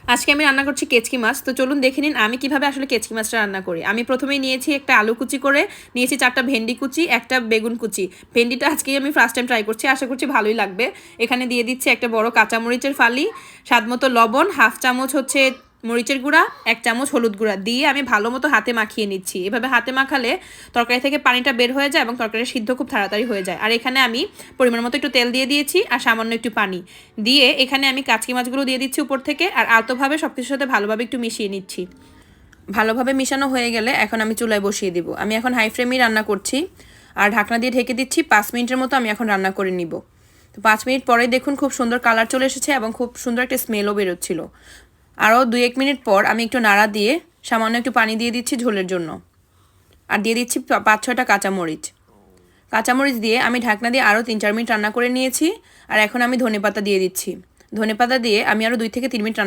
আজকে আমি রান্না করছি কেচকি মাছ। তো চলুন দেখে নিন আমি কিভাবে আসলে কেচকি মাছটা রান্না করি। আমি প্রথমেই নিয়েছি একটা আলু কুচি করে, নিয়েছি 4টা ভেন্ডি কুচি, একটা বেগুন কুচি। ভেন্ডিটা আজকেই আমি ফার্স্ট টাইম ট্রাই করছি, আশা করছি ভালোই লাগবে। এখানে দিয়ে দিচ্ছি একটা বড় কাঁচামরিচের ফালি, স্বাদমতো লবণ, হাফ চামচ হচ্ছে মরিচের গুঁড়া, 1 চামচ হলুদ গুঁড়া দিয়ে আমি ভালো মতো হাতে মাখিয়ে নিচ্ছি। এভাবে হাতে মাখালে তরকারি থেকে পানিটা বের হয়ে যায় এবং তরকারি সিদ্ধ খুব তাড়াতাড়ি হয়ে যায়। আর এখানে আমি পরিমাণ মতো একটু তেল দিয়ে দিয়েছি আর সামান্য একটু পানি দিয়ে এখানে আমি কাচকি মাছগুলো দিয়ে দিচ্ছি উপর থেকে আর আলতোভাবে সব কিছুর সাথে ভালোভাবে একটু মিশিয়ে নিচ্ছি। ভালোভাবে মিশানো হয়ে গেলে এখন আমি চুলায় বসিয়ে দিব। আমি এখন হাই ফ্লেমেই রান্না করছি আর ঢাকনা দিয়ে ঢেকে দিচ্ছি। 5 মিনিটের মতো আমি এখন রান্না করে নিব। তো 5 মিনিট পরে দেখুন খুব সুন্দর কালার চলে এসেছে এবং খুব সুন্দর একটা স্মেলও বেরোচ্ছিল। আরও 2-1 মিনিট পর আমি একটু নাড়া দিয়ে সামান্য একটু পানি দিয়ে দিচ্ছি ঝোলের জন্য, আর দিয়ে দিচ্ছি 5-6টা কাঁচামরিচ। কাঁচামরিচ দিয়ে আমি ঢাকনা দিয়ে আরও 3-4 মিনিট রান্না করে নিয়েছি। আর এখন আমি ধনেপাতা দিয়ে দিচ্ছি। ধনেপাতা দিয়ে আমি আরও 2 থেকে 3 মিনিট রান্না